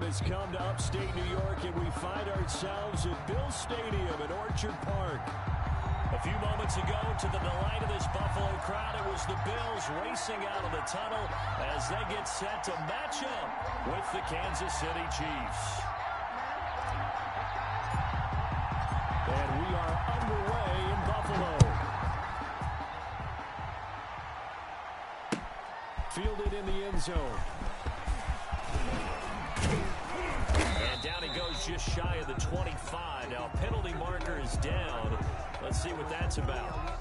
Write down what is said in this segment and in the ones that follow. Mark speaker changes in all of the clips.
Speaker 1: has come to upstate New York, and we find ourselves at Bill Stadium in Orchard Park. A few moments ago, to the delight of this Buffalo crowd, it was the Bills racing out of the tunnel as they get set to match up with the Kansas City Chiefs. And we are underway in Buffalo. Fielded in the end zone. And down he goes just shy of the 25. Now penalty marker is down. Let's see what that's about.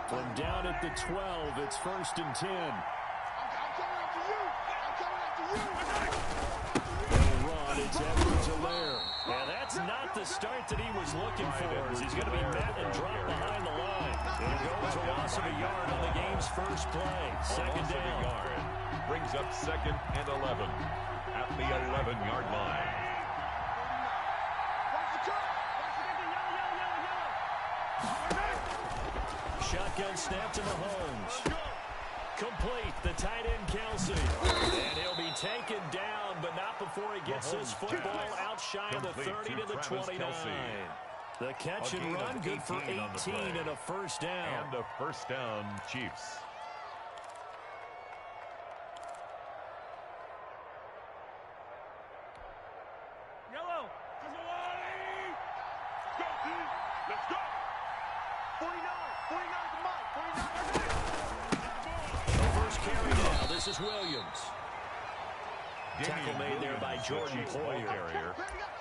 Speaker 1: From down at the 12, it's 1st and 10.
Speaker 2: I'm coming after you.
Speaker 1: Run, it's Edwards-Helaire. And that's not the start that he was looking for. He's going to be met and dropped behind the line. It goes a loss of a yard on the game's first play. Second down.
Speaker 3: Brings up 2nd and 11 at the 11-yard line.
Speaker 1: Shotgun snap to Mahomes. Complete, the tight end Kelsey. And he'll be taken down, but not before he gets his football out shy of the 30 to the 29. The catch and run, good for 18 and a first down.
Speaker 3: And a first down, Chiefs.
Speaker 2: Yellow. Go, D. Let's go. 49. 49 to Mike. 49.
Speaker 1: The first carry now. This is Williams. Tackle made there by Jordan Poyer.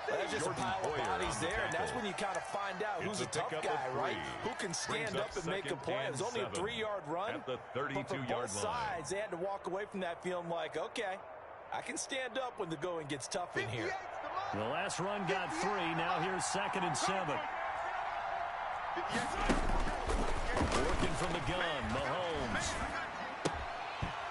Speaker 4: There's just a pile of bodies there, and that's when you kind of find out who's a tough guy, right? Who can stand up and make a play. It was only a 3-yard run,
Speaker 3: at the
Speaker 4: but for
Speaker 3: 32-yard
Speaker 4: both sides, they had to walk away from that feeling like, okay, I can stand up when the going gets tough in here.
Speaker 1: The last run got 3. Now here's 2nd and 7. Working from the gun, Mahomes.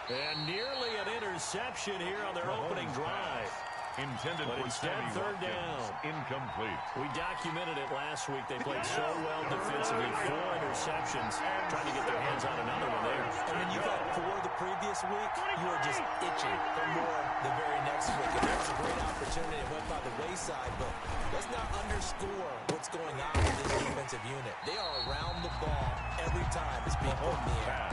Speaker 1: And nearly an interception here on their opening drive.
Speaker 3: Intended
Speaker 1: But
Speaker 3: for
Speaker 1: instead,
Speaker 3: Sammy
Speaker 1: third
Speaker 3: Watkins.
Speaker 1: down.
Speaker 3: Incomplete.
Speaker 1: We documented it last week. They played so well defensively. 4 interceptions. Trying to get their hands on another one there.
Speaker 4: And then you got 4 the previous week. You are just itching for more the very next week. And that was a great opportunity. It went by the wayside, but let's not underscore what's going on with this defensive unit. They are around the ball every time it's being put in the air.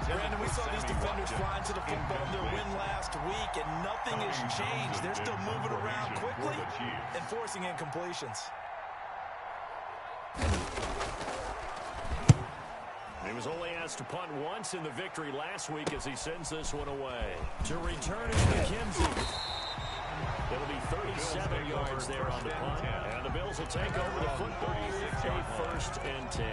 Speaker 4: Brandon, we saw these defenders flying to the football in their win last week, and nothing has changed. They're still moving around quickly and forcing incompletions.
Speaker 1: He was only asked to punt once in the victory last week as he sends this one away. To return is McKenzie. It'll be 37 yards there on the punt, and the Bills will take over the football with a 1st and 10.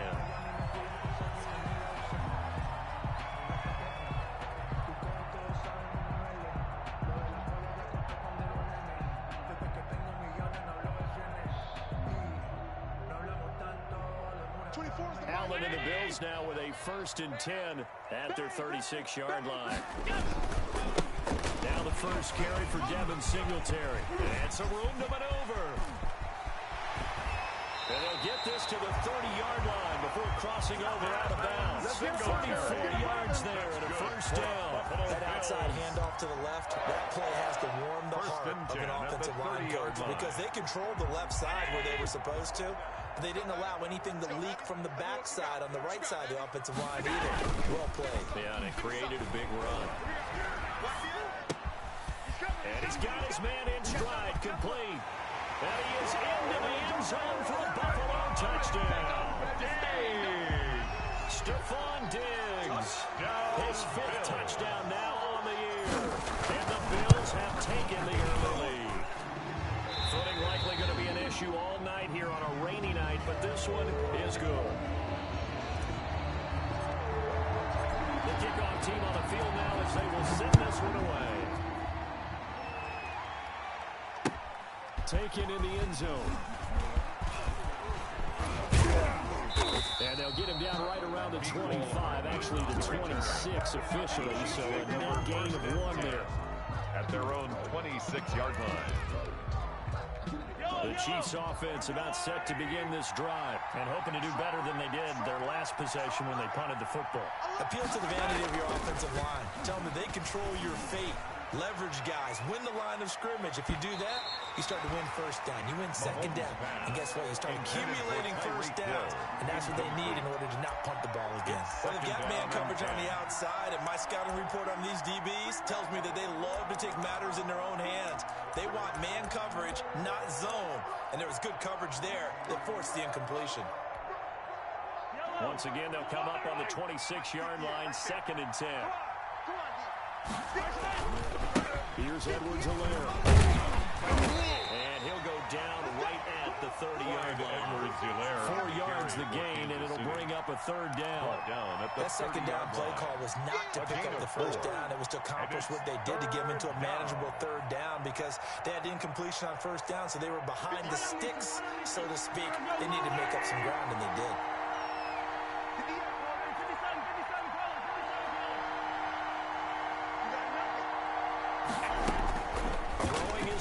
Speaker 1: Allen and the Bills now with a 1st and 10 at their 36-yard line. Now the first carry for Devin Singletary. And some room to maneuver. And they'll get this to the 30-yard line before crossing over out of bounds. 34 yards there and a first down.
Speaker 4: That outside handoff to the left, that play has to warm the heart of an offensive line coach because they controlled the left side where they were supposed to. but they didn't allow anything to leak from the backside on the right side of the offensive line either. Well played.
Speaker 1: Yeah, and it created a big run. And he's got his man in stride, complete. And he is into the end zone for a Buffalo touchdown. Stephon Diggs, his 5th touchdown now on the year. And the Bills have taken the early lead. Footing likely going to be an issue all night here on a rainy night, but this one is good. The kickoff team on the field now as they will send this one away. Taken in the end zone. And they'll get him down right around the 25, actually the 26 officially, so a net gain of 1 there.
Speaker 3: At their own 26-yard line.
Speaker 1: The Chiefs offense about set to begin this drive and hoping to do better than they did their last possession when they punted the football.
Speaker 4: Appeal to the vanity of your offensive line. Tell them that they control your fate. Leverage guys. Win the line of scrimmage. If you do that, you start to win first down. You win second down. And guess what? You start accumulating first downs. And that's what they need in order to not punt the ball again. Well, they've got man coverage on the outside, and my scouting report on these DBs tells me that they love to take matters in their own hands. They want man coverage, not zone. And there was good coverage there that forced the incompletion.
Speaker 1: Once again, they'll come up on the 26-yard line, 2nd and 10. Here's Edwards-Helaire. And he'll go down right at the 30-yard line. 4 yards the gain, and it'll bring up a 3rd down.
Speaker 4: That second down play call was not to pick up the first down. It was to accomplish what they did to get them into a manageable 3rd down because they had incompletion on first down, so they were behind the sticks, so to speak. They needed to make up some ground, and they did.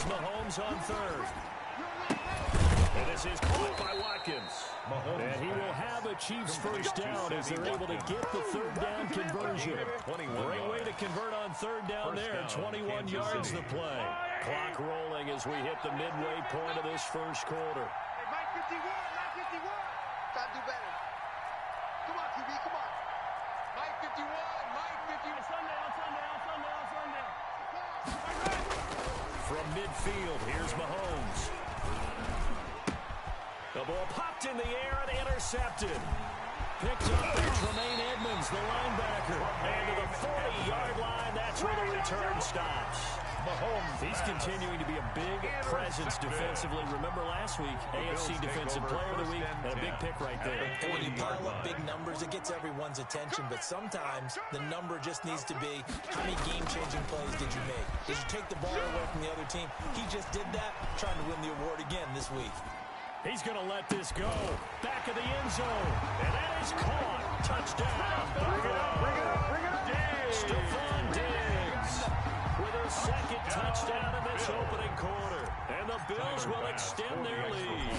Speaker 1: Mahomes on 3rd. And this is caught by Watkins. And he will have a Chiefs first down as they're able to get the 3rd down conversion. Great way to convert on 3rd down there. 21 yards the play. Clock rolling as we hit the midway point of this first quarter.
Speaker 2: Hey, Mike 51, Mike 51. Try to do better. Come on, QB, come on. Mike 51, Mike 51. On Sunday.
Speaker 1: From midfield, here's Mahomes. The ball popped in the air and intercepted. Picked up by Tremaine Edmonds, the linebacker. And to the 40-yard line, that's where the return stops. Mahomes, he's continuing to be a big presence defensively. Remember last week, AFC Defensive Player of the Week, and a big pick right there.
Speaker 4: And when you pile up big numbers, it gets everyone's attention, but sometimes the number just needs to be, how many game-changing plays did you make? Did you take the ball away from the other team? He just did that, trying to win the award again this week.
Speaker 1: He's going to let this go. Back of the end zone. And that is caught. Touchdown.
Speaker 2: Bring it up.
Speaker 1: Stephon Diggs with his 2nd touchdown in this opening quarter. And the Bills will extend their lead.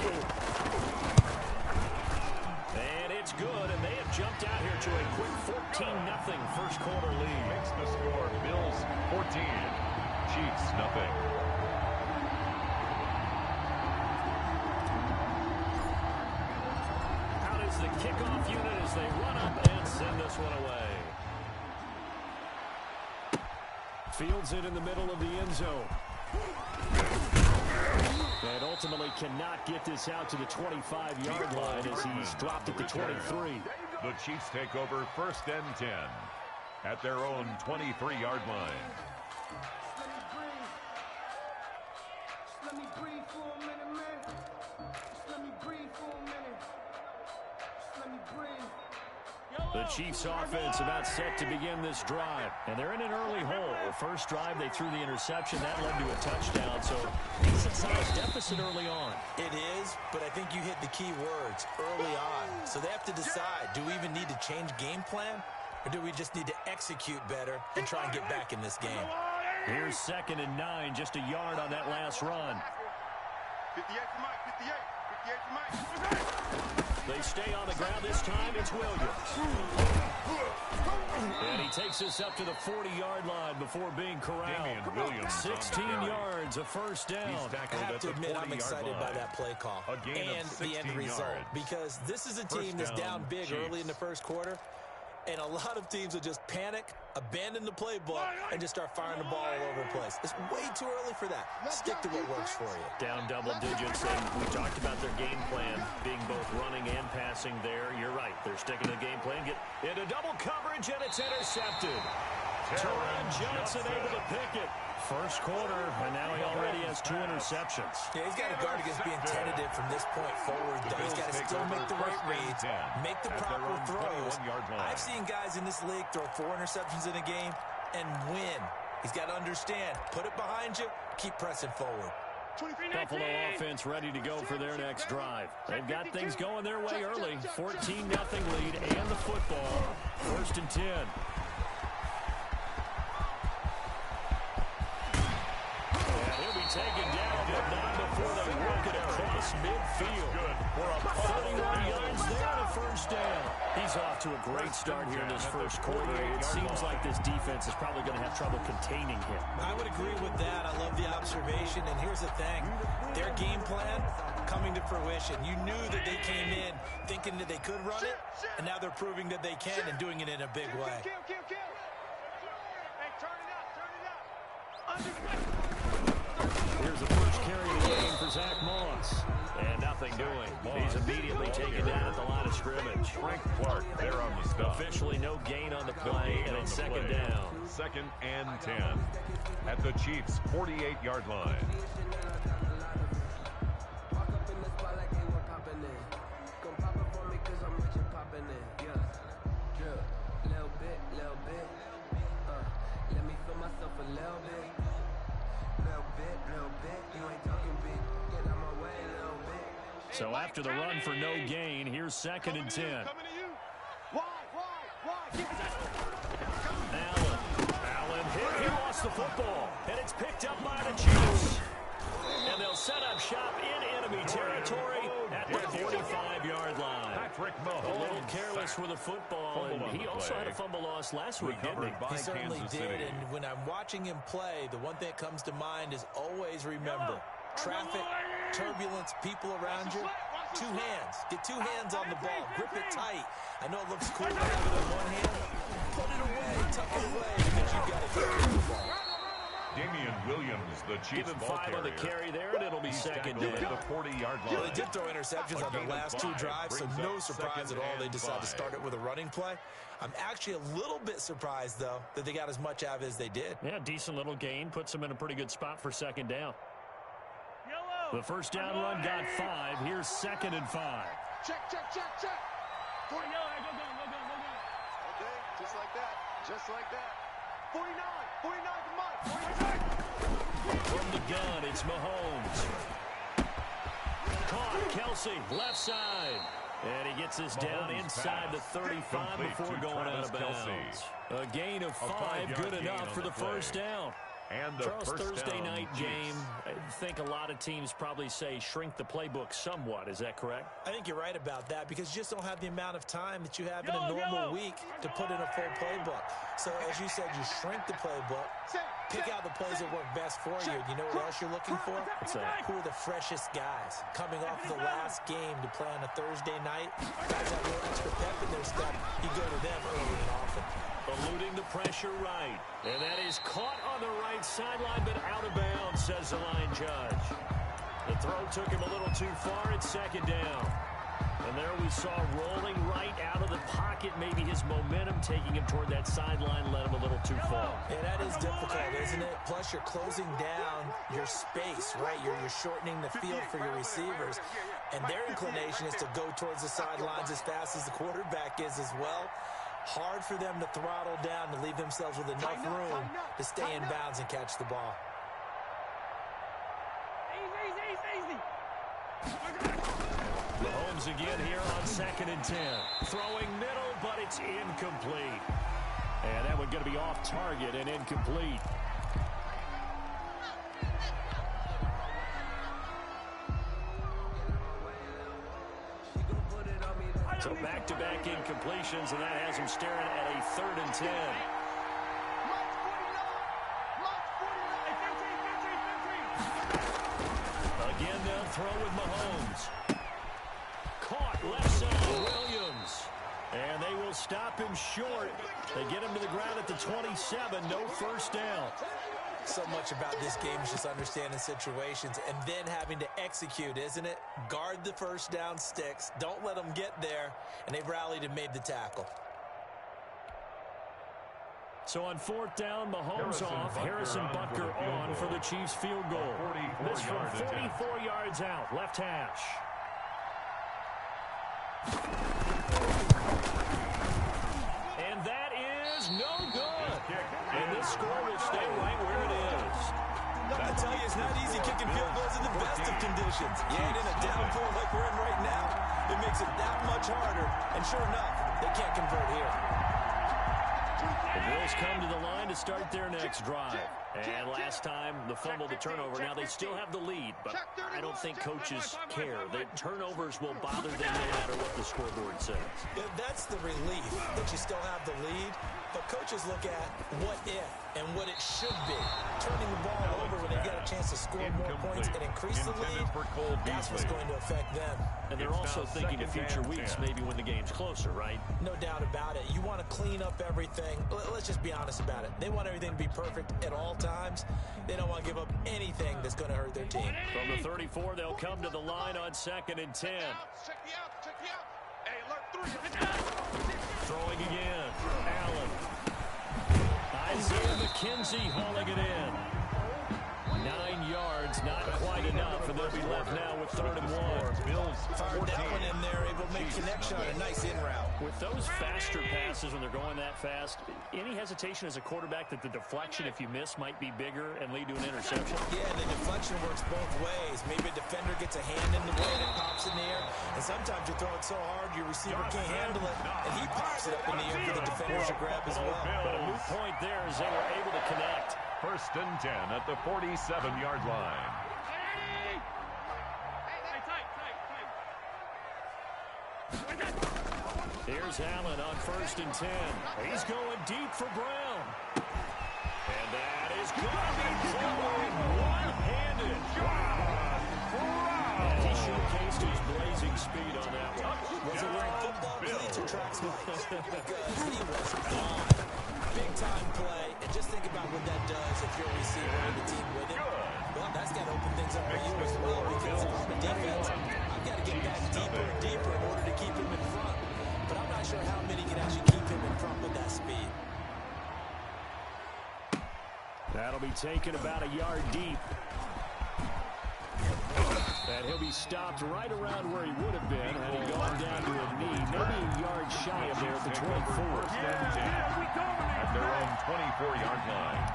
Speaker 1: And it's good, and they have jumped out here to a quick 14-0 first quarter lead.
Speaker 3: Makes the score Bills 14, Chiefs nothing.
Speaker 1: The kickoff unit as they run up and send this one away. Fields it in the middle of the end zone. And ultimately cannot get this out to the 25-yard line as he's dropped at the 23.
Speaker 3: The Chiefs take over 1st and 10 at their own 23-yard line.
Speaker 5: Let me breathe for a minute, man. Let me breathe for a minute.
Speaker 1: The Chiefs offense about set to begin this drive. And they're in an early hole. The first drive, they threw the interception. That led to a touchdown. So decent-sized deficit early on.
Speaker 4: It is, but I think you hit the key words, early on. So they have to decide, do we even need to change game plan? Or do we just need to execute better and try and get back in this game?
Speaker 1: Here's 2nd and 9, just a yard on that last run.
Speaker 2: 58 to Mike, 58.
Speaker 1: They stay on the ground this time. It's Williams. And he takes this up to the 40-yard line before being corralled. 16 yards, a first down.
Speaker 4: I have to admit, I'm excited by that play call and the end result, because this is a team that's down big early in the first quarter, and a lot of teams will just panic, abandon the playbook, and just start firing the ball all over the place. It's way too early for that. Stick to what works for you.
Speaker 1: Down double digits, and we talked about their game plan being both running and passing there. You're right. They're sticking to the game plan. Get into double coverage, and it's intercepted. Teron Johnson able to pick it. First quarter, and now he already has 2 interceptions.
Speaker 4: Yeah, he's got to guard against being tentative from this point forward, though. He's got to still make the right reads, make the proper throws. I've seen guys in this league throw 4 interceptions in a game and win. He's got to understand, put it behind you, keep pressing forward.
Speaker 1: Buffalo offense ready to go for their next drive. They've got things going their way early. 14-0 lead and the football. 1st and 10. Taken down, but not before they work it across midfield. 31 yards there on a first down. He's off to a great start here in this first quarter. It seems like this defense is probably going to have trouble containing him.
Speaker 4: I would agree with that. I love the observation. And here's the thing. Their game plan coming to fruition. You knew that they came in thinking that they could run it, and now they're proving that they can and doing it in a big way.
Speaker 2: Hey, turn it up.
Speaker 1: Here's the first carry of the game for Zach Moss. And nothing doing. He's immediately taken down at the line of scrimmage.
Speaker 3: Frank Clark there on the stop.
Speaker 1: Officially no gain on the play, and it's 2nd down.
Speaker 3: 2nd and 10 at the Chiefs' 48-yard line.
Speaker 1: So after the run for no gain, here's 2nd and 10. Allen hit. He lost the football, and it's picked up by the Chiefs. And they'll set up shop in enemy territory at the 45-yard line. A little careless with the football, and he also had a fumble loss last week, didn't he?
Speaker 4: He certainly did, and when I'm watching him play, the one thing that comes to mind is always remember, traffic, turbulence, people around you, 2 hands. Get 2 hands on the ball. Grip it tight. I know it looks cool to have it in one hand. Put it away. Tuck it away because you've got to get the ball.
Speaker 3: Damian Williams, the Chiefs ball carrier.
Speaker 1: 5 on the carry there, and it'll be 2nd down.
Speaker 3: The 40-yard line.
Speaker 4: Well, they did throw interceptions on their last 2 drives, so no surprise at all they decided to start it with a running play. I'm actually a little bit surprised, though, that they got as much out of it as they did.
Speaker 1: Yeah, decent little gain. Puts them in a pretty good spot for 2nd down. The first down run got 5. Here's 2nd and 5.
Speaker 2: Check. 40. Okay, just like that. 49 to Mike.
Speaker 1: From the gun, it's Mahomes. Caught, Kelsey, left side. And he gets this down inside the 35 before going out of bounds. A gain of 5, good enough for the first down.
Speaker 3: And the
Speaker 1: Charles,
Speaker 3: first
Speaker 1: Thursday
Speaker 3: down,
Speaker 1: night game, I think a lot of teams probably say shrink the playbook somewhat. Is that correct?
Speaker 4: I think you're right about that because you just don't have the amount of time that you have in a normal week to put in a full playbook. So, as you said, you shrink the playbook, pick out the plays that work best for you. You know what else you're looking for? Who are the freshest guys coming off the last game to play on a Thursday night? Guys have a little extra pep in their step. You go to them early and often.
Speaker 1: Eluding the pressure right. And that is caught on the right sideline, but out of bounds, says the line judge. The throw took him a little too far. It's 2nd down. And there we saw rolling right out of the pocket. Maybe his momentum taking him toward that sideline led him a little too far.
Speaker 4: Yeah, that is difficult, isn't it? Plus, you're closing down your space, right? You're shortening the field for your receivers. And their inclination is to go towards the sidelines as fast as the quarterback is as well. Hard for them to throttle down to leave themselves with enough room to stay in bounds and catch the ball.
Speaker 1: Mahomes again here on 2nd and 10. Throwing middle, but it's incomplete. And that one going to be off target and incomplete. So back-to-back incompletions, and that has him staring at a 3rd and 10. Again, they'll throw with Mahomes. Caught left side, Williams. And they will stop him short. They get him to the ground at the 27. No first down.
Speaker 4: So much about this game is just understanding situations and then having to execute, isn't it? Guard the first down sticks. Don't let them get there. And they've rallied and made the tackle.
Speaker 1: So on 4th down, Mahomes off. Harrison Butker on for the Chiefs field goal. This from 44 yards out, left hash. And that is no good. And this score will stay right where it is.
Speaker 4: I tell you, it's not easy kicking field goals in the best of conditions. You ain't in a downpour like we're in right now. It makes it that much harder. And sure enough, they can't convert here.
Speaker 1: The Bills come to the line to start their next drive. And last time, the fumble, the turnover. Now they still have the lead, but I don't think coaches care. The turnovers will bother them no matter what the scoreboard says.
Speaker 4: Yeah, that's the relief, that you still have the lead. But coaches look at what if and what it should be. Turning the ball over when they got a chance to score more points and increase the lead, that's what's going to affect them.
Speaker 1: And they're also thinking of future weeks, maybe when the game's closer, right?
Speaker 4: No doubt about it. You want to clean up everything. Let's just be honest about it. They want everything to be perfect at all times. They don't want to give up anything that's going to hurt their team.
Speaker 1: From the 34, they'll come to the line on 2nd and 10. Throwing again. Allen. Isaiah McKenzie hauling it in. 9 yards, not quite enough, and they'll be left now with 3rd and 1.
Speaker 3: Bills
Speaker 4: Fired that one in there, able to make connection on a nice in route.
Speaker 1: With those faster passes when they're going that fast, any hesitation as a quarterback that the deflection, if you miss, might be bigger and lead to an interception?
Speaker 4: Yeah, and the deflection works both ways. Maybe a defender gets a hand in the way and it pops in the air, and sometimes you throw it so hard your receiver can't handle it, and he pops it up in the air for the defenders to grab as well.
Speaker 1: But a moot point there as they were able to connect.
Speaker 3: 1st and 10 at the 47-yard line.
Speaker 1: Here's Allen on 1st and 10. He's going deep for Brown. And that is going to be cleared one-handed. And he showcased his blazing speed on that one.
Speaker 4: Was he wearing football cleats or track spikes? Because he was gone. Big-time play, and just think about what that does if you're a receiver and the team with him. Well, that's got to open things up for you as well, because if I'm a defense, I've got to get back deeper and deeper in order to keep him in front. But I'm not sure how many can actually keep him in front with that speed.
Speaker 1: That'll be taken about a yard deep. And he'll be stopped right around where he would have been had he gone down to a knee, maybe a yard shy of there at the 24.
Speaker 3: At their own 24-yard line.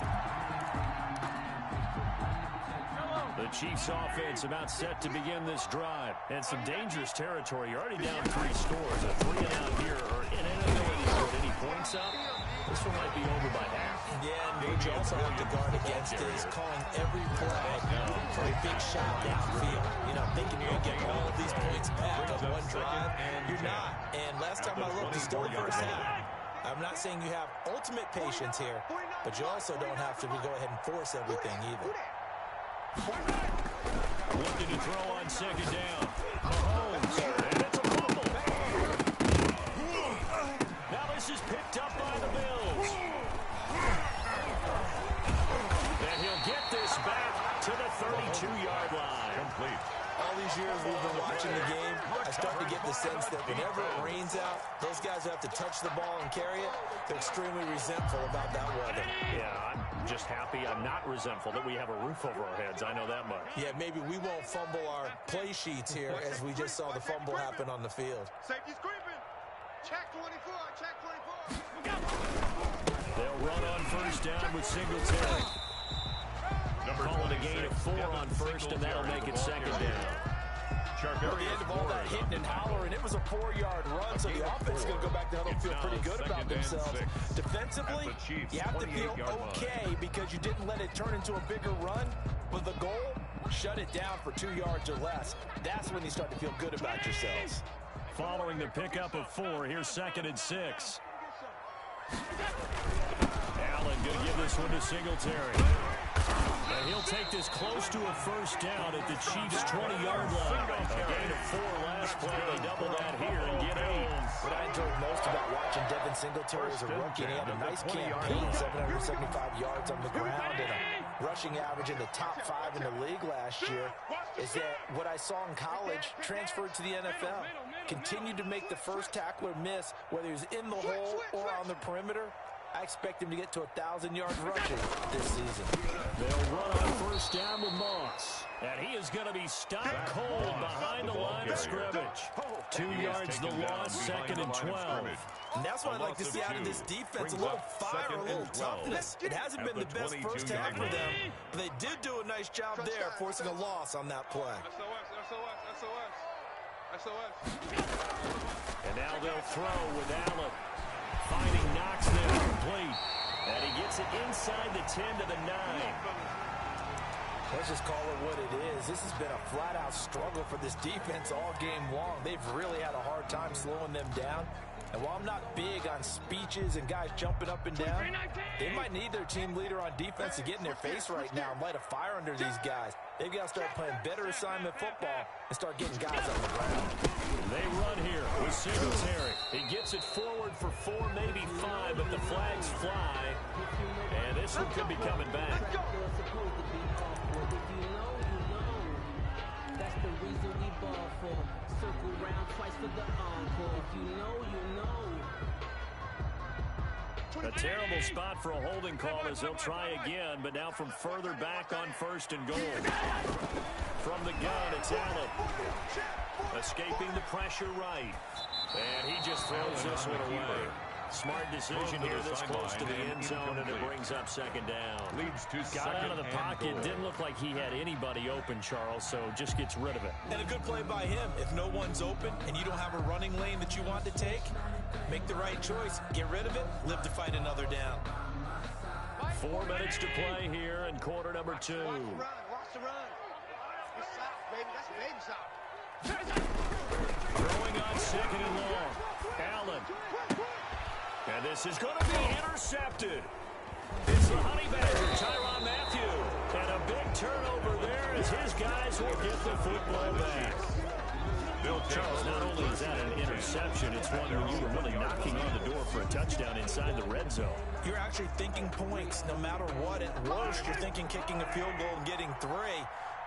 Speaker 1: The Chiefs offense about set to begin this drive. And some dangerous territory. You're already down 3 scores. A 3-and-out here, or an inability to put any points up. This one might be over by half.
Speaker 4: Yeah, and what you also have to guard against is calling every play for a big shot downfield. You know, thinking you're going to get all of these points back on one drive. You're not. And last time I looked, it's still the first half. I'm not saying you have ultimate patience here, but you also don't have to go ahead and force everything either.
Speaker 1: Looking to throw on 2nd down. Mahomes, and it's a fumble. Now this is picked up by the Bills. And he'll get this back to the 32-yard line.
Speaker 3: Complete.
Speaker 4: All these years we've been watching the game, I start to get the sense that whenever it rains out, those guys who have to touch the ball and carry it, they're extremely resentful about that weather.
Speaker 1: Yeah, I'm just happy I'm not resentful that we have a roof over our heads. I know that much.
Speaker 4: Yeah, maybe we won't fumble our play sheets here as we just saw the fumble happen on the field.
Speaker 2: Safety's creeping. Check 24, check 24.
Speaker 1: They'll run on 1st down with Singletary. Calling a gain of 4 on 1st, and that'll make it 2nd down.
Speaker 4: At the end of all that hitting and hollering, it was a 4-yard run, so the offense is going to go back to huddle and feel pretty good about themselves. Defensively, you have to feel okay because you didn't let it turn into a bigger run, but the goal, shut it down for 2 yards or less. That's when you start to feel good about yourselves.
Speaker 1: following the pickup of 4. Here's 2nd and 6. Allen going to give this one to Singletary. And he'll take this close to a first down at the Chiefs' 20-yard line. A gain of 4 last play. They double that here and get 8.
Speaker 4: What I enjoyed most about watching Devin Singletary as a rookie, he had a nice campaign, 775 yards on the ground and a rushing average in the top 5 in the league last year, is that what I saw in college transferred to the NFL. Continued to make the first tackler miss, whether he's in the hole or on the perimeter. I expect him to get to 1,000 yards rushing this season.
Speaker 1: They'll run on first down with Moss. And he is going to be stopped cold behind the line of scrimmage. 2 yards the loss, 2nd and 12.
Speaker 4: And that's what I'd like to see out of this defense, a little fire, a little toughness. It hasn't been the best first half for them, but they did do a nice job there, forcing a loss on that play.
Speaker 1: And now they'll throw with Allen. Finding Knox there complete. And he gets it inside the 10 to the 9.
Speaker 4: Let's just call it what it is. This has been a flat-out struggle for this defense all game long. They've really had a hard time slowing them down. And while I'm not big on speeches and guys jumping up and down, they might need their team leader on defense to get in their face right now and light a fire under these guys. They've got to start playing better assignment football and start getting guys on the ground.
Speaker 1: They run here with Singletary. He gets it forward for 4, maybe 5, but the flags fly. And this one could be coming back.
Speaker 5: That's the reason we ball for. Circle round twice for the encore. If you know, you know.
Speaker 1: A terrible spot for a holding call as they'll try again, but now from further back on 1st and goal. From the gun, it's Allen. Escaping the pressure right. And he just throws this one away. Smart decision here this close to the end zone, and it brings up 2nd down.
Speaker 3: Leads to
Speaker 1: Got out of the pocket.
Speaker 3: goal.
Speaker 1: Didn't look like he had anybody open, Charles, so just gets rid of it.
Speaker 4: And a good play by him. If no one's open and you don't have a running lane that you want to take, make the right choice. Get rid of it. Live to fight another down.
Speaker 1: 4 minutes to play here in quarter number 2.
Speaker 2: Watch the run. It's south, baby. That's baby south.
Speaker 1: Throwing on 2nd and long. Allen. And this is going to be intercepted. It's the Honey Badger, Tyrann Mathieu. And a big turnover there as his guys will get the football back. Charles, not only is that an interception, it's one when you were really knocking on the door for a touchdown inside the red zone.
Speaker 4: You're actually thinking points no matter what. At worst, you're thinking kicking a field goal and getting 3.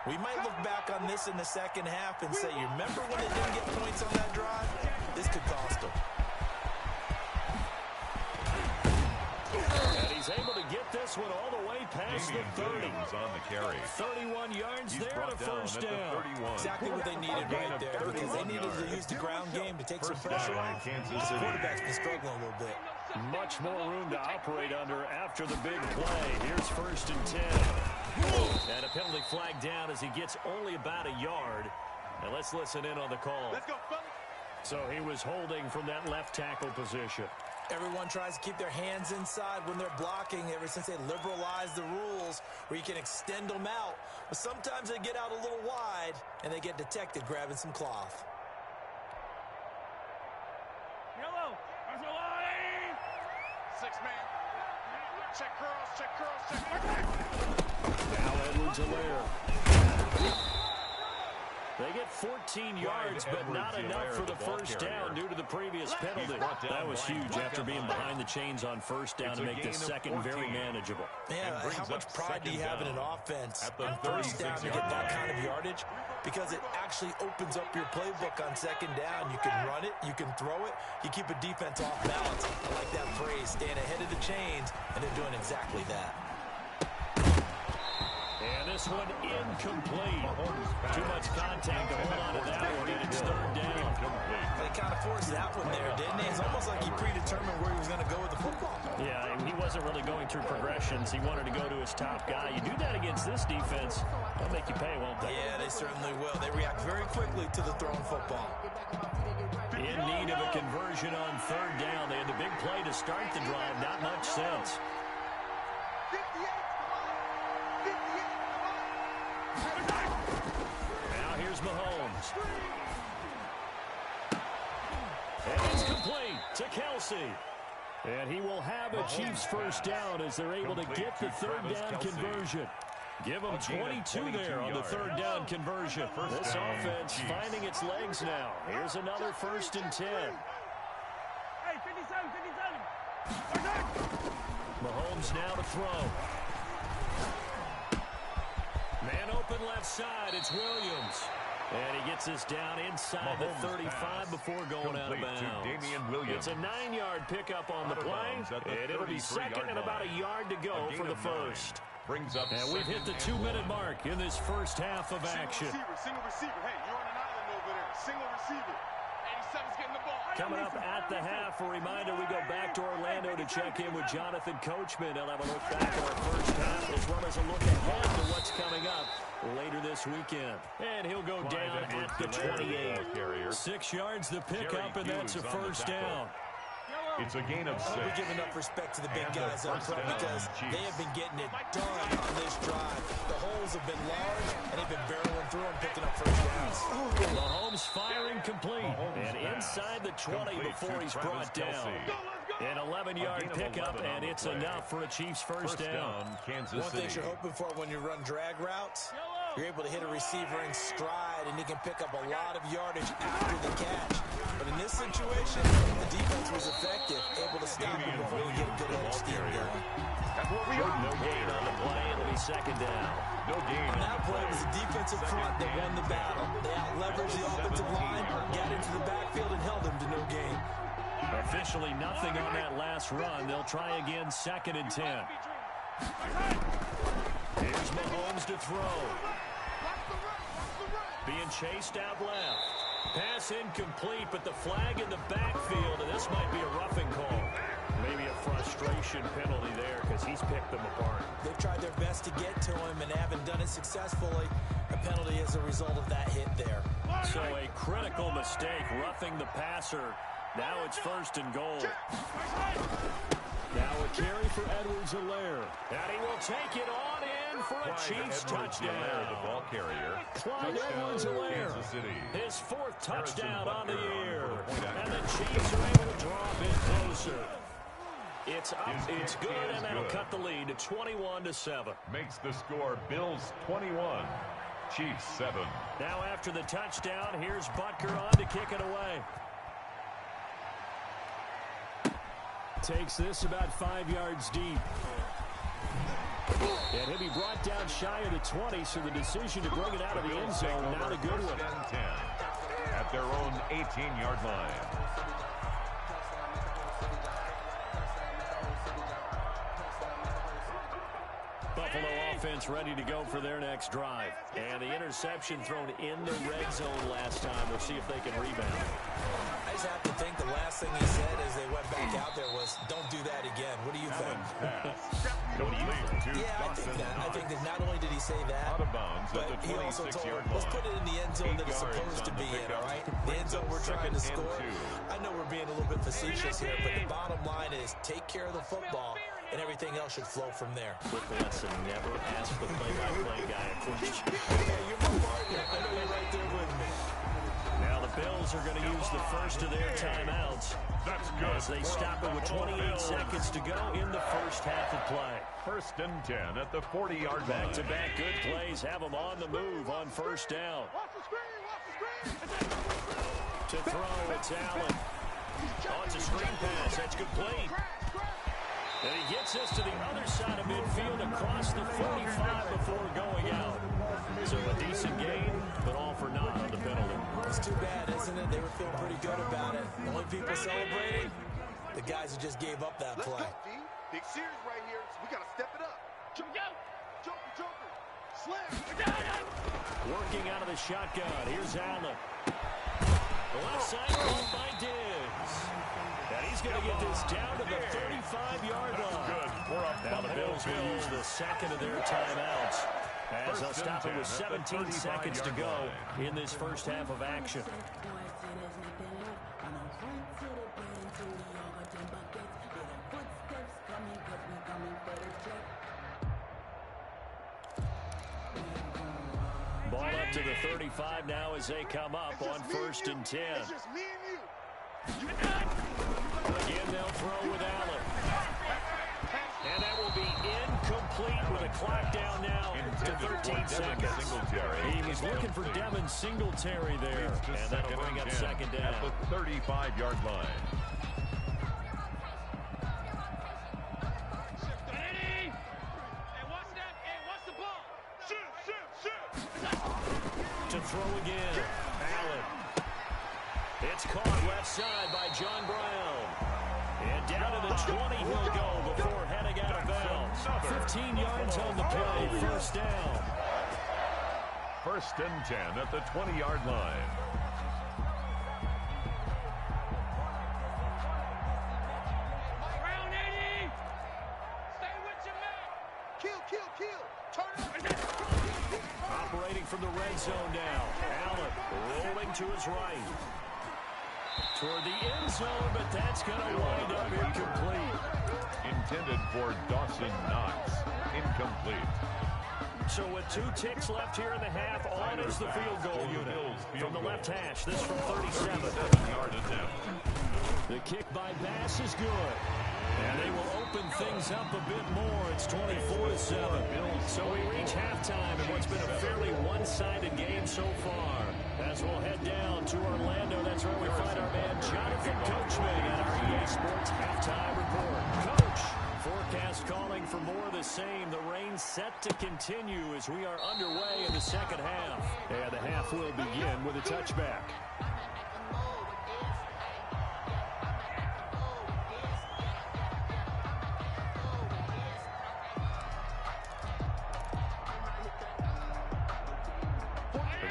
Speaker 4: We might look back on this in the second half and say, you remember when they didn't get points on that drive? This could cost them.
Speaker 1: And he's able to get this one all the way past the 30.
Speaker 3: On the carry.
Speaker 1: 31 yards
Speaker 3: He's
Speaker 1: there
Speaker 3: brought
Speaker 1: to
Speaker 3: down
Speaker 1: first
Speaker 3: at the
Speaker 1: down.
Speaker 3: 31.
Speaker 4: Exactly what they needed right there, because they needed to use the ground game to take some
Speaker 3: First
Speaker 4: pressure
Speaker 3: down,
Speaker 4: off.
Speaker 3: Kansas
Speaker 4: The
Speaker 3: City.
Speaker 4: quarterback's been struggling a little bit.
Speaker 1: Much more room to operate under after the big play. Here's 1st and 10. And a penalty flag down as he gets only about a yard. And let's listen in on the call.
Speaker 2: Let's go, fellas.
Speaker 1: So he was holding from that left tackle position.
Speaker 4: Everyone tries to keep their hands inside when they're blocking ever since they liberalized the rules where you can extend them out. But sometimes they get out a little wide and they get detected grabbing some cloth.
Speaker 2: Yellow. There's a line. 6 man. Check curls, check curls, check.
Speaker 1: Now Edwards-Helaire. They get 14 yards, but not enough for the first down due to the previous penalty. That was huge after being behind the chains on first down to make the second very manageable.
Speaker 4: Yeah, how much pride do you have in an offense on first down to get that kind of yardage? Because it actually opens up your playbook on second down. You can run it, you can throw it, you keep a defense off balance. I like that phrase, staying ahead of the chains, and they're doing exactly that.
Speaker 1: And this one incomplete. Too much contact to hold on to that one, and it's 3rd down.
Speaker 4: They kind of forced that one there, didn't they? It's almost like he predetermined where he was going to go with the football.
Speaker 1: Yeah, he wasn't really going through progressions. He wanted to go to his top guy. You do that against this defense, they'll make you pay, won't they?
Speaker 4: Yeah, they certainly will. They react very quickly to the thrown football.
Speaker 1: In need of a conversion on 3rd down. They had the big play to start the drive. Not much sense.
Speaker 2: 58.
Speaker 1: Now here's Mahomes. to Kelsey. And he will have a Chiefs first down as they're able to get the third down conversion. Give them 22 there on the third down conversion. This offense finding its legs now. Here's another 1st and 10. Mahomes now to throw. Man open left side. It's Williams. And he gets this down inside the 35 before going out of bounds. It's a 9-yard pickup on the play, and it'll be second and about a yard to go for the first. And we've hit the 2-minute mark in this first half of action.
Speaker 2: Single receiver. Hey, you're on an island over there. Single receiver. 87's getting the ball.
Speaker 1: Coming up at the half, a reminder, we go back to Orlando to check in with Jonathan Coachman. He'll have a look back at our first half as well as a look ahead to what's coming up later this weekend. And he'll go down at the 28. 6 yards the pickup, and that's a first down.
Speaker 3: It's a gain of 6.
Speaker 4: We're giving up respect to the big guys up front because they have been getting it done on this drive. The holes have been large, and they've been barreling through and picking up first downs.
Speaker 1: Mahomes firing complete. And inside the 20 before he's brought down. An 11-yard pickup, and it's enough for a Chiefs first down.
Speaker 4: One thing you're hoping for when you run drag routes, you're able to hit a receiver in stride, and he can pick up a lot of yardage after the catch. But in this situation, the defense was effective, able to stop him before we get a good edge steam going.
Speaker 1: No gain on the play. It'll be second down.
Speaker 3: No gain.
Speaker 4: On that play, it was the defensive front that won the battle. They out-leveraged the offensive line, got into the backfield, and held him to no gain.
Speaker 1: Officially nothing on that last run. They'll try again, 2nd and 10. Here's Mahomes to throw. Being chased out left. Pass incomplete, but the flag in the backfield, and this might be a roughing call. Maybe a frustration penalty there because he's picked them apart.
Speaker 4: They've tried their best to get to him and haven't done it successfully. A penalty as a result of that hit there.
Speaker 1: So a critical mistake, roughing the passer. Now it's 1st and goal. Now a carry for Edwards-Helaire. And he will take it on in for a Chiefs touchdown.
Speaker 3: The ball carrier.
Speaker 1: Clyde Edwards-Helaire. His 4th touchdown on the year. And the Chiefs are able to draw a bit closer. It's up, it's good, and that'll cut the lead to 21-7.
Speaker 3: Makes the score Bills 21, Chiefs 7.
Speaker 1: Now after the touchdown, here's Butker on to kick it away. Takes this about 5 yards deep. And he'll be brought down shy of the 20, so the decision to bring it out of the end zone, not a good one.
Speaker 3: 10 at their own 18-yard line.
Speaker 1: Buffalo offense ready to go for their next drive. And the interception thrown in the red zone last time. We'll see if they can rebound.
Speaker 4: I just have to think the last thing he said as they went back out there was, don't do that again. What do you think? Yeah, I think that not only did he say that,
Speaker 3: out of bounds,
Speaker 4: but he also told him, let's put it in the end zone that it's supposed to be in, all right? The end zone we're trying to score. I know we're being a little bit facetious here, but the bottom line is take care of the football, and everything else should flow from there.
Speaker 1: Quick lesson, never ask the play-by-play guy a question.
Speaker 4: Hey, you're my partner. I know you're right there with me.
Speaker 1: Now the Bills are going to use the first of their timeouts.
Speaker 3: That's good.
Speaker 1: As they stop it with 28 seconds to go in the first half of play.
Speaker 3: 1st and 10 at the 40-yard line.
Speaker 1: Back-to-back good plays have them on the move on first down. To throw, it's Allen. Oh, it's a screen pass. That's complete. And he gets us to the other side of midfield across the 45 before going out. So a decent gain, but all for naught on the penalty.
Speaker 4: It's too bad, isn't it? They were feeling pretty good about it. The only people celebrating, the guys who just gave up that play.
Speaker 2: Let's go, D. Big series right here. We got to step it up. Jumper. Slam.
Speaker 1: Working out of the shotgun. Here's Allen. The left side rolled by Diggs. And he's going to get this down to the 35-yard line. Now the Bills will use the second of their timeouts, as they'll stop it with 17 seconds to go in this first half of action. Ball up to the 35 now as they come up on 1st and 10.
Speaker 2: It's just me and you.
Speaker 1: Again, they'll throw with Allen. And that will be incomplete with a clock down now to 13 seconds. He was looking for Devin Singletary there. And that'll bring up second down.
Speaker 3: At the 35-yard line.
Speaker 1: To throw again. Allen. It's caught left side by John Brown. And down to the 20 he'll go before heading out of bounds. 15 yards on the play. First down.
Speaker 3: First and 10 at the 20-yard line.
Speaker 2: Round 80. Stay with your man. Kill. Turn it up.
Speaker 1: Operating from the red zone now. Allen rolling to his right. Toward the end zone, but that's going to wind up incomplete.
Speaker 3: Intended for Dawson Knox. Incomplete.
Speaker 1: So with 2 ticks left here in the half, on is the field goal unit. From the left hash, this from 37.
Speaker 3: 37-yard attempt.
Speaker 1: The kick by Bass is good. And they will open things up a bit more. It's 24-7. So we reach halftime in what's been a fairly one-sided game so far. As we'll head down to Orlando, that's where we find our man Jonathan Coachman at our EA Sports Halftime Report. Coach, forecast calling for more of the same. The rain set to continue as we are underway in the second half. And the half will begin with a touchback.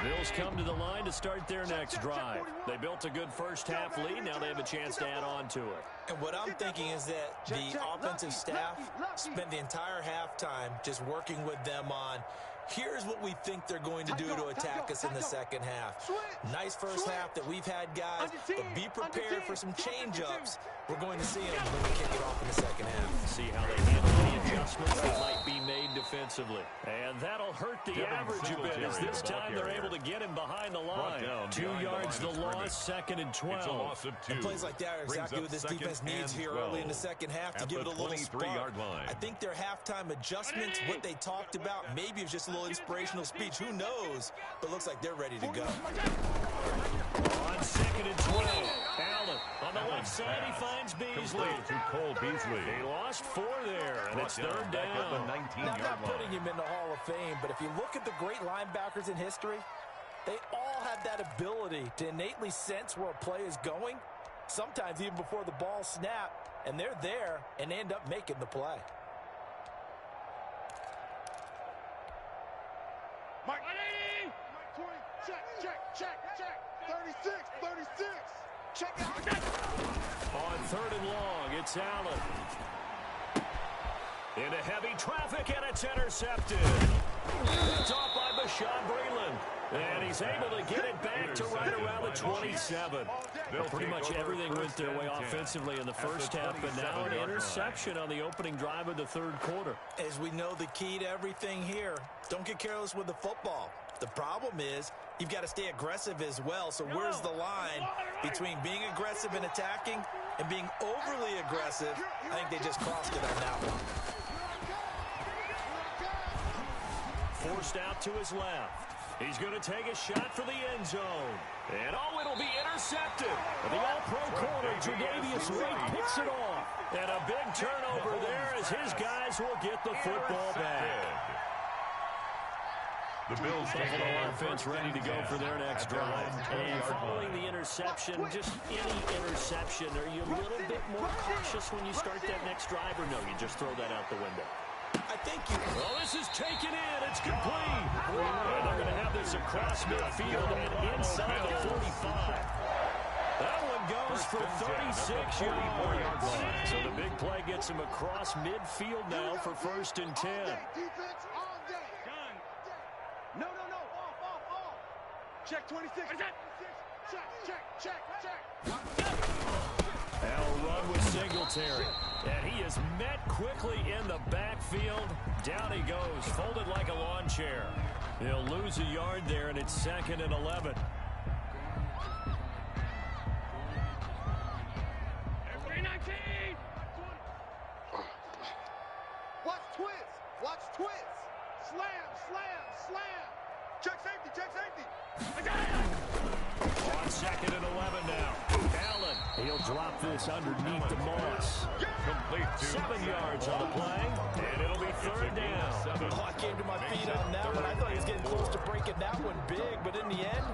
Speaker 1: Bills come to the line to start their next drive. They built a good first half lead. Now they have a chance to add on to it.
Speaker 4: And what I'm thinking is that the offensive staff spent the entire halftime just working with them on, here's what we think they're going to do to attack us in the second half. Nice first half that we've had, guys, but be prepared for some change-ups. We're going to see them when we kick it off in the second half.
Speaker 1: See how they handle the adjustments that might be made defensively. And that'll hurt the average a bit as this time they're able to get him behind the line. 2 yards the loss, second and 12.
Speaker 3: It's a loss of 2.
Speaker 4: And plays like that are exactly what this defense needs here early in the second half to give it a little spark. I think their halftime adjustments, what they talked about, maybe it was just a little inspirational speech. Who knows? But looks like they're ready to go.
Speaker 1: On second and 12, Allen on the left side, he finds Beasley.
Speaker 3: To Cole Beasley.
Speaker 1: He lost 4 there, and it's third down.
Speaker 3: At the 19-yard
Speaker 6: Not
Speaker 3: line.
Speaker 6: putting him in the Hall of Fame, but if you look at the great linebackers in history, they all have that ability to innately sense where a play is going, sometimes even before the ball snapped, and they're there and end up making the play.
Speaker 2: Mark 80. Mark 20. Check. 36. Check out.
Speaker 1: On third and long, it's Allen. Into heavy traffic, and it's intercepted. Picked off by Bashaud Breeland. And he's able to get it back to right around the 27. Well, pretty much everything went their way offensively in the first half, but now an interception on the opening drive of the third quarter.
Speaker 4: As we know, the key to everything here, don't get careless with the football. The problem is you've got to stay aggressive as well. So where's the line between being aggressive and attacking and being overly aggressive? I think they just crossed it on that one.
Speaker 1: Forced out to his left. He's going to take a shot for the end zone. And, it'll be intercepted. The all-pro corner, Tre'Davious White, picks it off. And a big turnover there as his guys will get the football back.
Speaker 3: The Bills take
Speaker 1: Buffalo offense ready to go for their next drive. And following the interception, just any interception, are you a little bit more cautious when you start that next drive, or no, you just throw that out the window?
Speaker 4: I think you...
Speaker 1: Well, this is taken in. It's complete. And they're going to have this across midfield and inside the 45. That one goes for 36 yards. So the big play gets him across midfield now for first and 10.
Speaker 2: Defense all day. Done. No. Off. Check 26. Check.
Speaker 1: Now run with Singletary. And he is met quickly in the backfield. Down he goes, folded like a lawn chair. He'll lose a yard there, and it's second and 11. 2nd and 11 now. Allen, he'll drop this underneath the Moss.
Speaker 3: Complete to
Speaker 1: 7 yards on the play, and it'll be 3rd down.
Speaker 6: Oh, I came to my feet on that one. I thought he was getting close to breaking that one big, but in the end,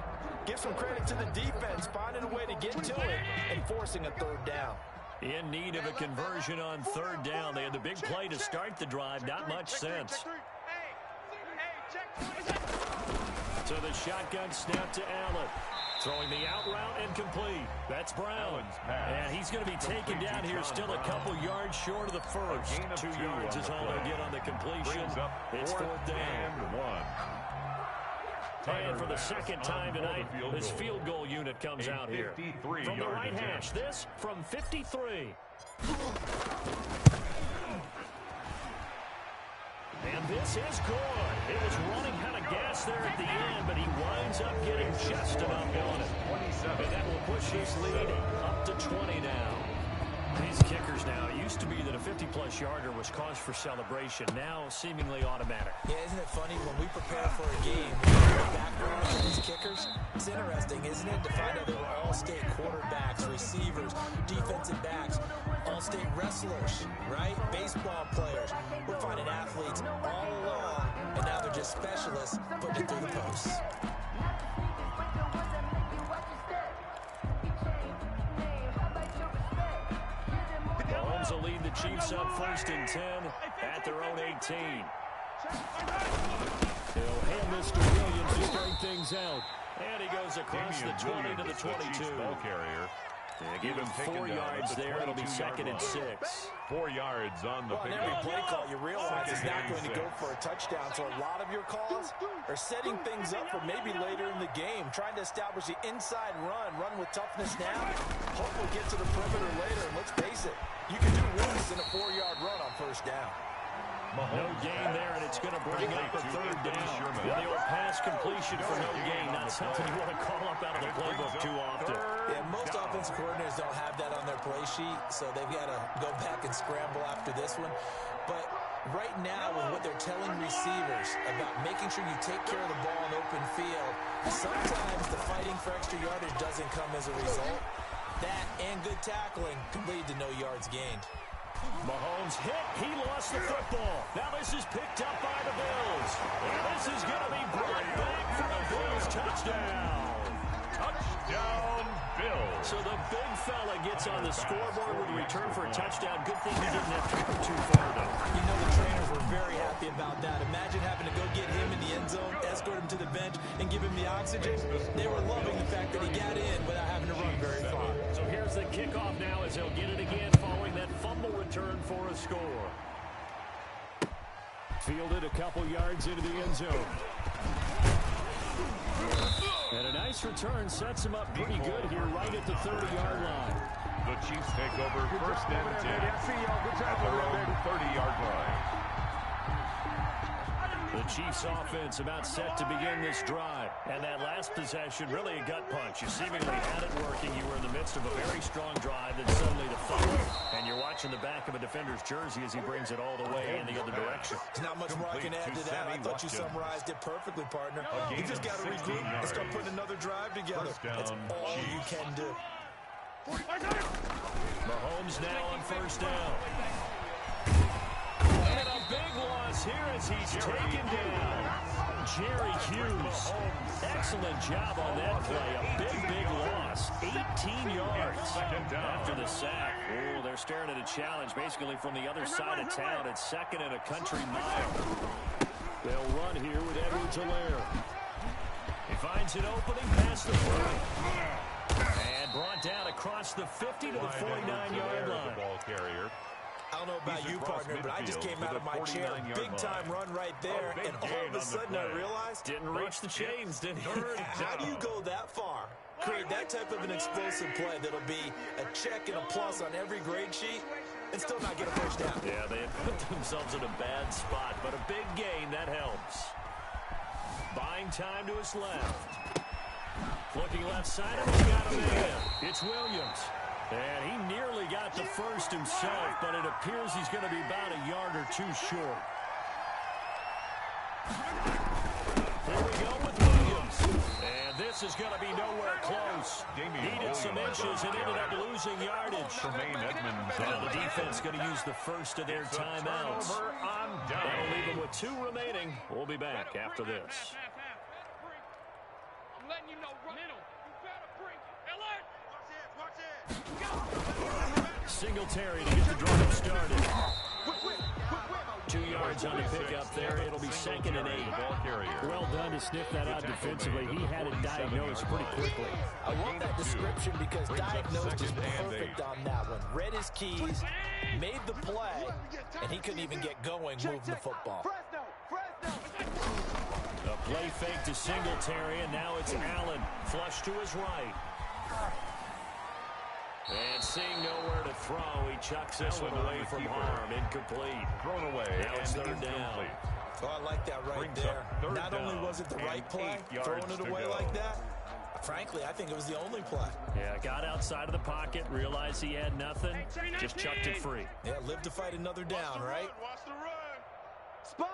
Speaker 6: give some credit to the defense, finding a way to get to it and forcing a 3rd down.
Speaker 1: In need of a conversion on 3rd down. They had the big play to start the drive. Not much sense. So the shotgun snap to Allen. Throwing the out route and complete. That's Brown. And he's going to be taken down here, still a couple yards short of the first. 2 yards is all they'll get on the completion. It's 4th down. And for the 2nd time tonight, this field goal unit comes out here. From the right hash, this from 53. And this is good. It was running out of gas there at the end, but he winds up getting just enough on it. And that will push his lead up to 20 now. These kickers now, it used to be that a 50-plus yarder was cause for celebration. Now seemingly automatic.
Speaker 6: Yeah, isn't it funny when we prepare for a game, the background of these kickers? It's interesting, isn't it, to find out they were all-state quarterbacks, receivers, defensive backs, all-state wrestlers, right? Baseball players. We're finding athletes all along, and now they're just specialists putting it through the posts.
Speaker 1: Mahomes will lead the Chiefs up 1st and 10 at their own 18. He'll hand this to Williams to start things out. And he goes across the 20 to the 22.
Speaker 3: Ball carrier.
Speaker 1: Give him 4 yards there. It'll be 2nd and 6.
Speaker 3: 4 yards on the
Speaker 6: Well, and every play call you realize is not going to go for a touchdown. So a lot of your calls are setting things up for maybe later in the game, trying to establish the inside run with toughness now. Hope we'll get to the perimeter later. And let's face it, you can do worse than a 4-yard run on 1st down.
Speaker 1: No gain there, and it's going to bring up a 3rd down. The old pass completion for no gain, not something you want to call up out of the playbook too often.
Speaker 6: Yeah, most offensive coordinators don't have that on their play sheet, so they've got to go back and scramble after this one. But right now, with what they're telling receivers about making sure you take care of the ball in open field, sometimes the fighting for extra yardage doesn't come as a result. That and good tackling can lead to no yards gained.
Speaker 1: Mahomes hit. He lost the football. Now this is picked up by the Bills. And this is going to be brought back for the Bills touchdown.
Speaker 3: Touchdown, Bills.
Speaker 1: So the big fella gets on the scoreboard with a return for a touchdown. Good thing he didn't have to go too far, though.
Speaker 6: You know the trainers were very happy about that. Imagine having to go get him in the end zone, escort him to the bench, and give him the oxygen. They were loving the fact that he got in without having to run very far.
Speaker 1: So here's the kickoff now as he'll get it again following that fumble return for a score. Fielded a couple yards into the end zone. And a nice return sets him up pretty good here right at the 30-yard line.
Speaker 3: The Chiefs take over 1st and 10 at their own 30-yard line.
Speaker 1: The Chiefs offense about set to begin this drive. And that last possession, really a gut punch. You seemingly had it working. You were in the midst of a very strong drive, then suddenly the fumble. And you're watching the back of a defender's jersey as he brings it all the way in the other direction.
Speaker 6: There's not much more I can add to that. I thought you summarized it perfectly, partner. You just got to regroup and start putting another drive together. That's all you can do.
Speaker 1: Mahomes now on 1st down. And a big loss here as he's taken down. Jerry Hughes. Excellent job on that play. A big loss. 18 yards after the sack. Oh, they're staring at a challenge basically from the other side of town. It's 2nd and a country mile. They'll run here with Edwards-Helaire. He finds an opening past the 40. And brought down across the 50 to the 49-yard line.
Speaker 3: Ball carrier.
Speaker 6: I don't know about you, partner, but I just came out of my chair. Big-time run right there, and all of a sudden I realized...
Speaker 1: Didn't reach the chains, did he?
Speaker 6: How do you go that far? Create that type of an explosive play that'll be a check and a plus on every grade sheet and still not get a first down.
Speaker 1: Yeah, they had put themselves in a bad spot, but a big gain, that helps. Buying time to his left. Looking left side, and he's got a man. It's Williams. And he nearly got the first himself, but it appears he's going to be about a yard or two short. Here we go with Williams. And this this is going to be nowhere close. Needed some inches and ended up losing yardage. Now the defense going to use the first of their timeouts. That'll leave them with 2 remaining. We'll be back after this.
Speaker 2: I'm letting you know, middle. You better bring it. Watch it.
Speaker 1: Singletary to get the drive started. 2 yards on the pickup there. It'll be 2nd and 8.
Speaker 7: Well done to sniff that out defensively. He had it diagnosed pretty quickly.
Speaker 6: I love that description because diagnosed is perfect on that one. Read his keys, made the play, and he couldn't even get going moving the football.
Speaker 1: A play fake to Singletary, and now it's Allen. Flush to his right. And seeing nowhere to throw, he chucks this one away from harm. Incomplete.
Speaker 3: Thrown away.
Speaker 1: Now it's 3rd down.
Speaker 6: Oh, I like that right there. Not only was it the right play, throwing it away like that, frankly, I think it was the only play.
Speaker 1: Yeah, got outside of the pocket, realized he had nothing, just chucked it free.
Speaker 6: Yeah, live to fight another down, right?
Speaker 2: Watch the run.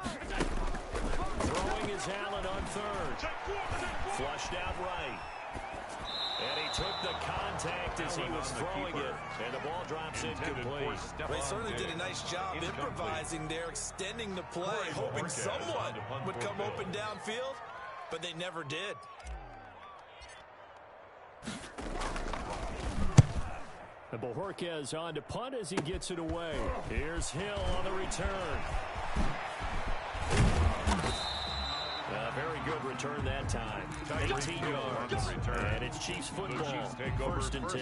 Speaker 1: Throwing is Allen on 3rd. Flushed out right. And he took the contact as he was throwing it, and the ball drops incomplete.
Speaker 6: They certainly did a nice job improvising there, extending the play, hoping someone would come open downfield, but they never did.
Speaker 7: And Bojorquez on to punt as he gets it away.
Speaker 1: Here's Hill on the return. Very good return that time. 18 yards. And it's Chiefs football. 1st and 10.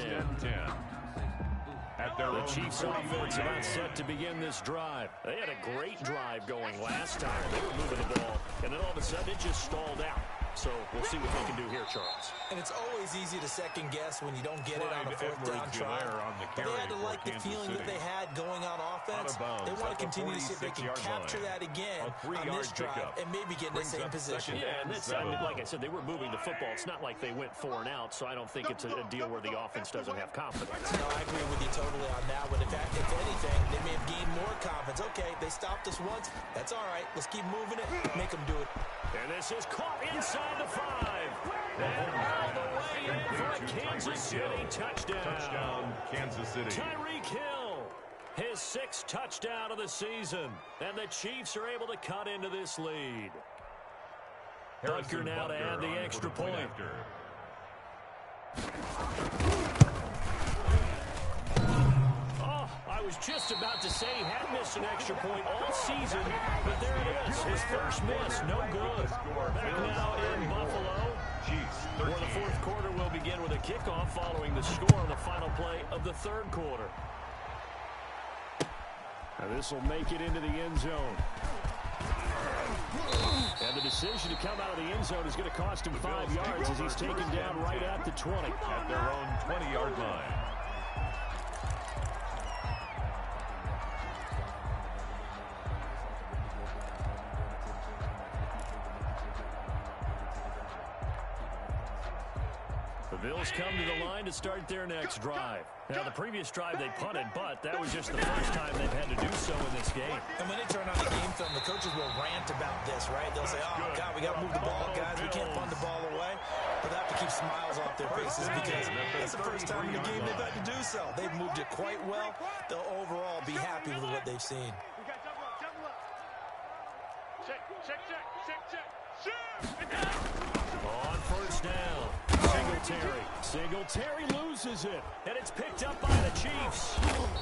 Speaker 1: The Chiefs offense about set to begin this drive. They had a great drive going last time. They were moving the ball, and then all of a sudden it just stalled out. So we'll see what they can do here, Charles.
Speaker 6: And it's always easy to second guess when you don't get it on a 4th down try. But they had to like the feeling that they had going on offense. They want to continue to see if they can capture that again on this drive and maybe get in the same position.
Speaker 1: Yeah, and that's, I mean, like I said, they were moving the football. It's not like they went 4 and out, so I don't think it's a deal where the offense doesn't have confidence.
Speaker 6: No, I agree with you totally on that one. In fact, if anything, they may have gained more confidence. Okay, they stopped us once. That's all right. Let's keep moving it. Make them do it.
Speaker 1: And this is caught inside the 5. And all the way in for a Kansas City touchdown.
Speaker 3: Touchdown, Kansas City.
Speaker 1: Tyreek Hill, his 6th touchdown of the season. And the Chiefs are able to cut into this lead. Bunker now to add the extra point. I was just about to say he had missed an extra point all season, but there it is. His first miss, no good. Back now in Buffalo, where the 4th quarter will begin with a kickoff following the score on the final play of the 3rd quarter.
Speaker 7: Now this will make it into the end zone. And the decision to come out of the end zone is going to cost him 5 yards as he's taken down right at the 20.
Speaker 3: At their own 20-yard line.
Speaker 1: The Bills come to the line to start their next drive. Now, the previous drive they punted, but that was just the first time they've had to do so in this game.
Speaker 6: And when they turn on the game film, the coaches will rant about this, right? They'll say, oh, God, we got to move the ball, guys. We can't punt the ball away. But they have to keep smiles off their faces because that's the first time in the game they've had to do so. They've moved it quite well. They'll overall be happy with what they've seen.
Speaker 2: Check.
Speaker 1: On 1st down. Singletary loses it, and it's picked up by the Chiefs.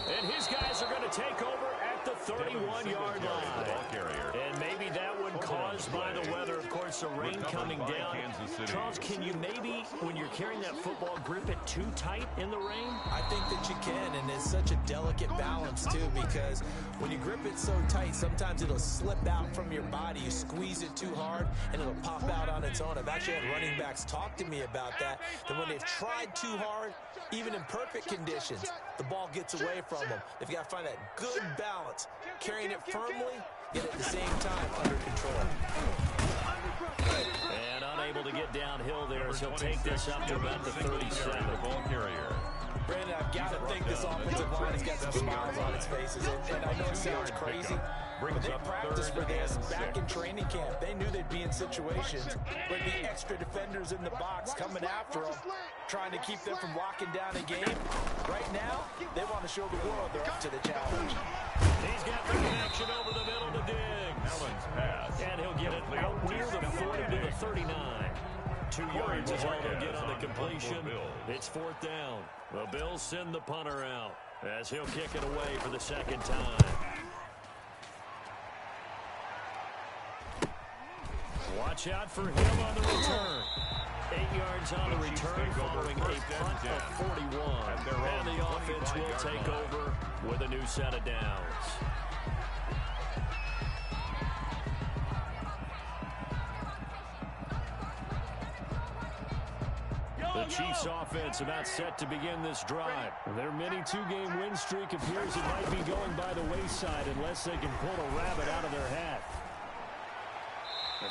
Speaker 1: And his guys are going to take over at the 31-yard line. And maybe that one caused by the weather. Of course, the rain coming down. Charles, can you maybe, when you're carrying that football, grip it too tight in the rain?
Speaker 6: I think that you can, and it's such a delicate balance, too, because when you grip it so tight, sometimes it'll slip out from your body. You squeeze it too hard, and it'll pop out on its own. I've actually had running backs talk to me about that when they've tried too hard, even in perfect conditions, the ball gets away from them. They've got to find that good balance, carrying it firmly, yet at the same time under control.
Speaker 1: And unable to get downhill there as he'll take this up to about the 37.
Speaker 3: Ball carrier.
Speaker 6: Brandon, I've got to think this offensive line has got some smiles on its faces. And I know it sounds crazy,
Speaker 3: Brings
Speaker 6: They
Speaker 3: up
Speaker 6: practiced for
Speaker 3: 3rd
Speaker 6: this
Speaker 3: and
Speaker 6: back
Speaker 3: 6.
Speaker 6: in training camp. They knew they'd be in situations where there'd be extra defenders in the box coming after them, trying to keep them from locking down a game. Right now, they want to show the world they're up to the challenge.
Speaker 1: He's got the connection over the middle to Diggs.
Speaker 3: Allen's pass.
Speaker 1: And he'll get it out near the 40 to the 39. 2 yards is all they'll get on the completion. It's 4th down. The Bills send the punter out as he'll kick it away for the 2nd time. Watch out for him on the return. 8 yards on the return following a punt of 41. And the offense will take over with a new set of downs. The Chiefs offense about set to begin this drive.
Speaker 7: Their mini 2-game win streak appears it might be going by the wayside unless they can pull a rabbit out of their hat.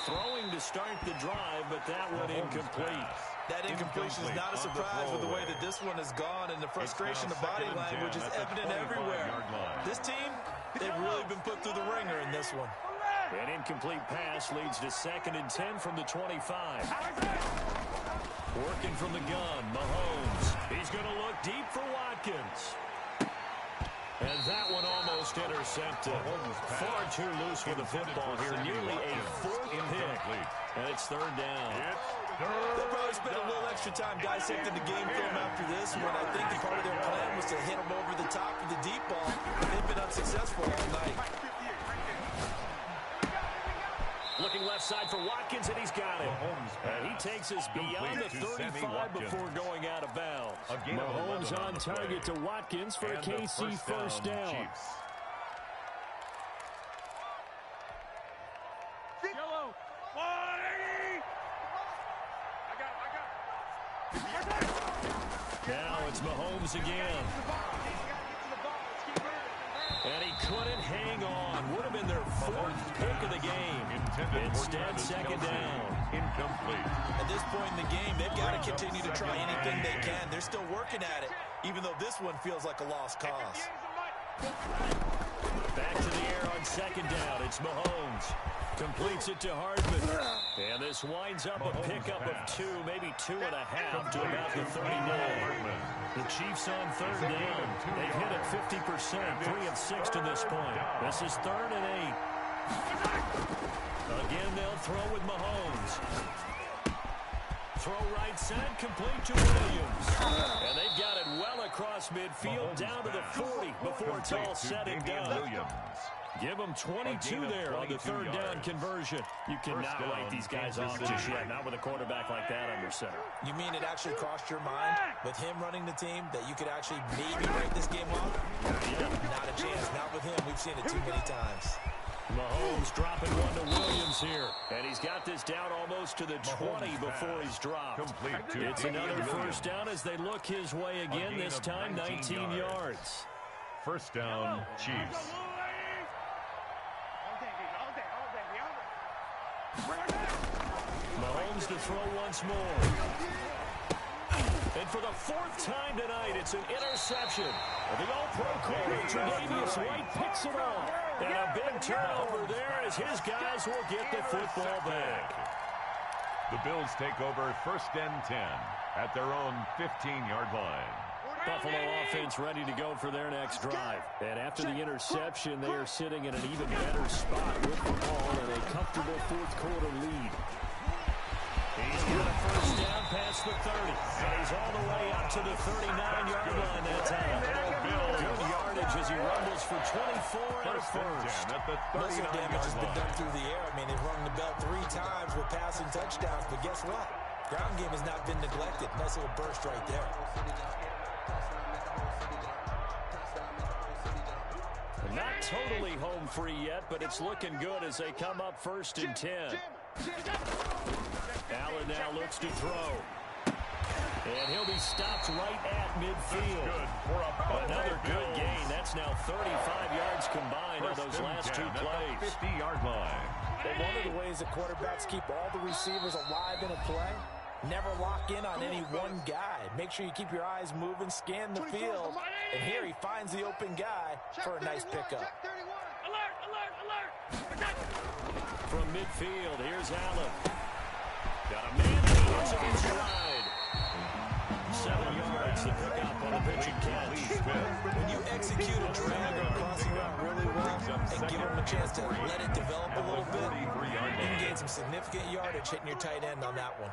Speaker 1: Throwing to start the drive, but that one incomplete.
Speaker 6: That incompletion is not a surprise with the way that this one has gone, and the frustration of body language is evident everywhere. This team, they've really been put through the ringer in this one.
Speaker 1: An incomplete pass leads to 2nd and 10 from the 25. Working from the gun, Mahomes. He's going to look deep for Watkins. And that one almost intercepted. Far too loose with the football here. Nearly a 4th pick. And it's 3rd down.
Speaker 6: They'll probably spend a little extra time dissecting the game film after this one. I think part of their plan was to hit them over the top of the deep ball. They've been unsuccessful all night.
Speaker 1: Looking left side for Watkins, and he's got it. And he takes us beyond the 35 before going out of bounds.
Speaker 7: Mahomes on target to Watkins for a KC first down.
Speaker 2: Yellow.
Speaker 1: Now it's Mahomes again. And he couldn't hang on. Would have been their 4th pick of the game. Instead, 2nd down.
Speaker 3: Incomplete.
Speaker 6: At this point in the game, they've got to continue to try anything they can. They're still working at it, even though this one feels like a lost cause.
Speaker 1: Back to the air on 2nd down. It's Mahomes. Completes it to Hardman. And this winds up a pickup of 2, maybe 2.5 to about the 39. The Chiefs on 3rd down. They've hit it 50%, 3 of 6 to this point. This is 3rd and 8. Again, they'll throw with Mahomes. Throw right side, complete to Williams. And they've got it well across midfield, down to the 40 before it's all said and done. Give them 22 there on the 3rd down conversion. You cannot write these guys off just yet, not with a quarterback like that under center.
Speaker 6: You mean it actually crossed your mind with him running the team that you could actually maybe write this game off? Yeah, not a chance. Not with him. We've seen it too many times.
Speaker 1: Mahomes dropping one to Williams here. And he's got this down almost to the 20 before he's dropped. It's another first down as they look his way again, this time 19 yards.
Speaker 3: First down, Chiefs.
Speaker 1: Mahomes to throw once more. And for the 4th time tonight, it's an interception. The All-Pro corner, Tre'Davious White, picks it off. And a big turnover there as his guys will get the football back.
Speaker 3: The Bills take over 1st and 10 at their own 15-yard line.
Speaker 7: Buffalo offense ready to go for their next drive. And after the interception, they are sitting in an even better spot with the ball and a comfortable 4th quarter lead.
Speaker 1: He's got a first down past the 30. And he's all the way up to the 39-yard line that time. Good yardage as he rumbles for 24 and a first.
Speaker 6: Most of the damage has been done through the air. I mean, they've rung the bell 3 times with passing touchdowns. But guess what? Ground game has not been neglected. Nice little burst right there.
Speaker 1: Not totally home free yet, but it's looking good as they come up 1st and 10. Allen now looks to throw. And he'll be stopped right at midfield. Another good gain. That's now 35 yards combined on those last 2 plays.
Speaker 3: 50-yard line.
Speaker 6: But one of the ways that quarterbacks keep all the receivers alive in a play, never lock in on any one guy. Make sure you keep your eyes moving, scan the field. And here he finds the open guy for a nice pickup.
Speaker 2: Alert, alert, alert.
Speaker 1: From midfield, here's Allen. Got a man, he hits it in stride. 7 yards to pick up on a pitching catch.
Speaker 4: When you execute a drag or crossing route really well and give them a chance to let it develop a little bit, you can gain some significant yardage hitting your tight end on that one.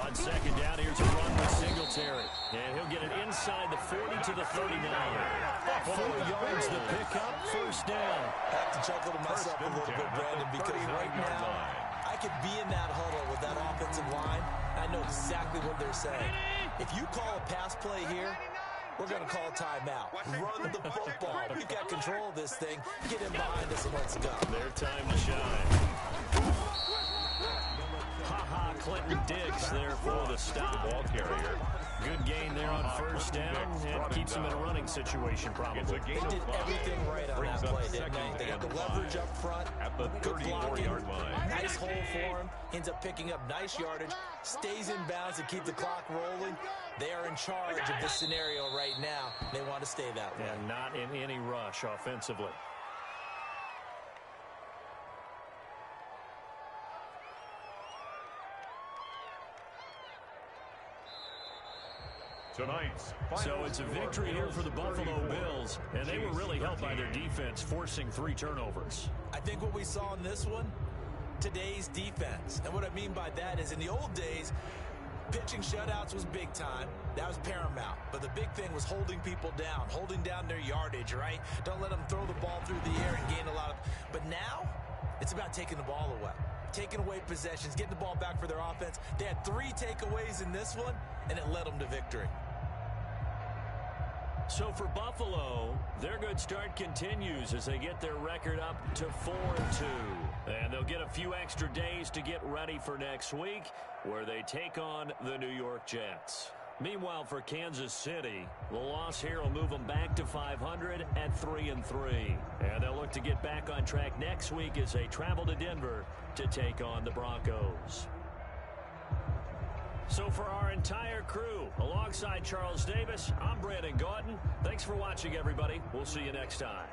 Speaker 1: On second down, here's a run with Singletary. And he'll get it inside the 40 to the 39. 4 yards to pick up, first down.
Speaker 4: I have to chuckle to myself a little bit, Brandon, because right now I could be in that huddle with that offensive line. I know exactly what they're saying. If you call a pass play here, we're going to call a timeout. Run the football. We've got control of this thing. Get in behind us and let's go.
Speaker 1: Their time to shine. Ha-ha, Clinton Diggs there for the stop.
Speaker 3: Ball carrier.
Speaker 1: Good gain there on first down, and keeps him in a running situation probably.
Speaker 4: They did everything right on that play, didn't they? They got the leverage up front,
Speaker 3: at the
Speaker 4: good blocking,
Speaker 3: 34-yard line.
Speaker 4: nice hole for him, ends up picking up nice yardage, stays in bounds to keep the clock rolling. They are in charge of this scenario right now. They want to stay that way.
Speaker 1: And not in any rush offensively. So it's a victory here for the Buffalo Bills, and they were really helped by their defense forcing 3 turnovers.
Speaker 4: I think what we saw in this one, today's defense. And what I mean by that is in the old days, pitching shutouts was big time. That was paramount. But the big thing was holding people down, holding down their yardage, right? Don't let them throw the ball through the air and gain a lot of... But now, it's about taking the ball away. Taking away possessions, getting the ball back for their offense. They had 3 takeaways in this one, and it led them to victory.
Speaker 1: So for Buffalo, their good start continues as they get their record up to 4-2. And they'll get a few extra days to get ready for next week, where they take on the New York Jets. Meanwhile, for Kansas City, the loss here will move them back to 500 at 3-3. And they'll look to get back on track next week as they travel to Denver to take on the Broncos. So for our entire crew, alongside Charles Davis, I'm Brandon Gautin. Thanks for watching, everybody. We'll see you next time.